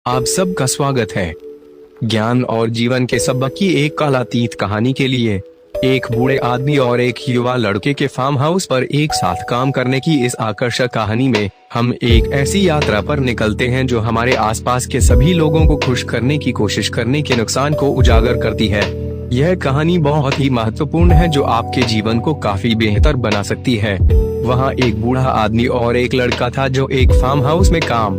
आप सबका स्वागत है ज्ञान और जीवन के सबक की एक कालातीत कहानी के लिए। एक बूढ़े आदमी और एक युवा लड़के के फार्म हाउस पर एक साथ काम करने की इस आकर्षक कहानी में हम एक ऐसी यात्रा पर निकलते हैं जो हमारे आसपास के सभी लोगों को खुश करने की कोशिश करने के नुकसान को उजागर करती है। यह कहानी बहुत ही महत्वपूर्ण है जो आपके जीवन को काफी बेहतर बना सकती है। वहाँ एक बूढ़ा आदमी और एक लड़का था जो एक फार्म हाउस में काम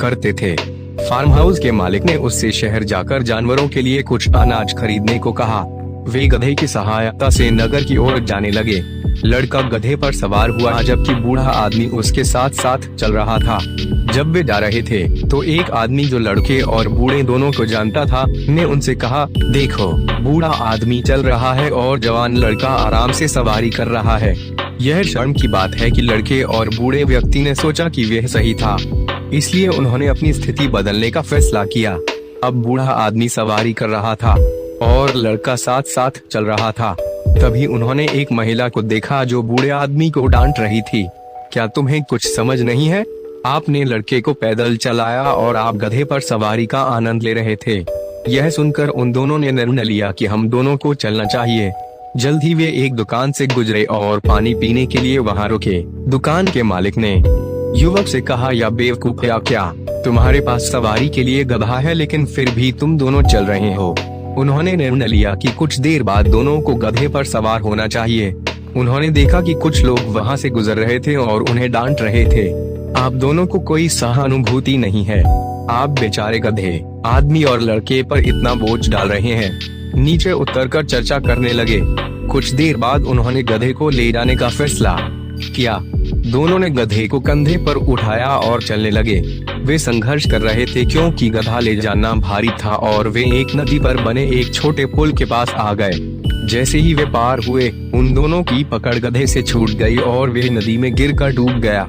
करते थे। फार्म हाउस के मालिक ने उससे शहर जाकर जानवरों के लिए कुछ अनाज खरीदने को कहा। वे गधे की सहायता से नगर की ओर जाने लगे। लड़का गधे पर सवार हुआ जबकि बूढ़ा आदमी उसके साथ साथ चल रहा था। जब वे जा रहे थे तो एक आदमी जो लड़के और बूढ़े दोनों को जानता था ने उनसे कहा, देखो, बूढ़ा आदमी चल रहा है और जवान लड़का आराम से सवारी कर रहा है। यह शर्म की बात है कि लड़के और बूढ़े व्यक्ति ने सोचा कि वह सही था, इसलिए उन्होंने अपनी स्थिति बदलने का फैसला किया। अब बूढ़ा आदमी सवारी कर रहा था और लड़का साथ साथ चल रहा था। तभी उन्होंने एक महिला को देखा जो बूढ़े आदमी को डांट रही थी। क्या तुम्हें कुछ समझ नहीं है? आपने लड़के को पैदल चलाया और आप गधे पर सवारी का आनंद ले रहे थे। यह सुनकर उन दोनों ने निर्णय लिया कि हम दोनों को चलना चाहिए। जल्द ही वे एक दुकान से गुजरे और पानी पीने के लिए वहाँ रुके। दुकान के मालिक ने युवक से कहा, या बेवकूफ या क्या, तुम्हारे पास सवारी के लिए गधा है लेकिन फिर भी तुम दोनों चल रहे हो। उन्होंने निर्णय लिया कि कुछ देर बाद दोनों को गधे पर सवार होना चाहिए। उन्होंने देखा कि कुछ लोग वहां से गुजर रहे थे और उन्हें डांट रहे थे। आप दोनों को कोई सहानुभूति नहीं है। आप बेचारे गधे आदमी और लड़के पर इतना बोझ डाल रहे हैं। नीचे उतरकर चर्चा करने लगे। कुछ देर बाद उन्होंने गधे को ले जाने का फैसला किया। दोनों ने गधे को कंधे पर उठाया और चलने लगे। वे संघर्ष कर रहे थे क्योंकि गधा ले जाना भारी था और वे एक नदी पर बने एक छोटे पुल के पास आ गए। जैसे ही वे पार हुए, उन दोनों की पकड़ गधे से छूट गई और वे नदी में गिरकर डूब गया।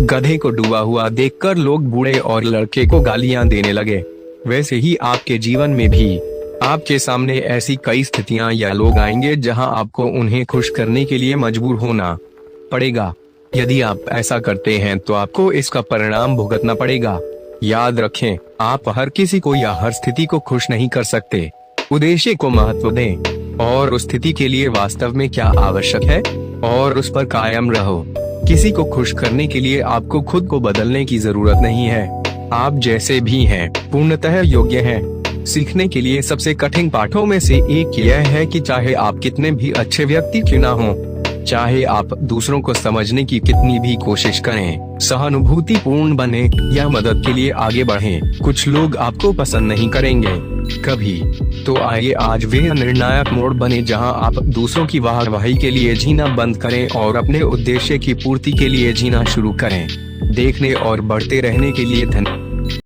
गधे को डूबा हुआ देखकर लोग बूढ़े और लड़के को गालियां देने लगे। वैसे ही आपके जीवन में भी आपके सामने ऐसी कई स्थितियां या लोग आएंगे जहां आपको उन्हें खुश करने के लिए मजबूर होना पड़ेगा। यदि आप ऐसा करते हैं तो आपको इसका परिणाम भुगतना पड़ेगा। याद रखें, आप हर किसी को या हर स्थिति को खुश नहीं कर सकते। उद्देश्य को महत्व दें और उस स्थिति के लिए वास्तव में क्या आवश्यक है और उस पर कायम रहो। किसी को खुश करने के लिए आपको खुद को बदलने की जरूरत नहीं है। आप जैसे भी हैं पूर्णतः योग्य हैं। सीखने के लिए सबसे कठिन पाठों में से एक यह है कि चाहे आप कितने भी अच्छे व्यक्ति क्यों ना हो, चाहे आप दूसरों को समझने की कितनी भी कोशिश करें, सहानुभूति पूर्ण बने या मदद के लिए आगे बढ़ें, कुछ लोग आपको पसंद नहीं करेंगे कभी। तो आइए आज वे निर्णायक मोड़ बने जहां आप दूसरों की वाहवाही के लिए जीना बंद करें और अपने उद्देश्य की पूर्ति के लिए जीना शुरू करें। देखने और बढ़ते रहने के लिए धन्यवाद।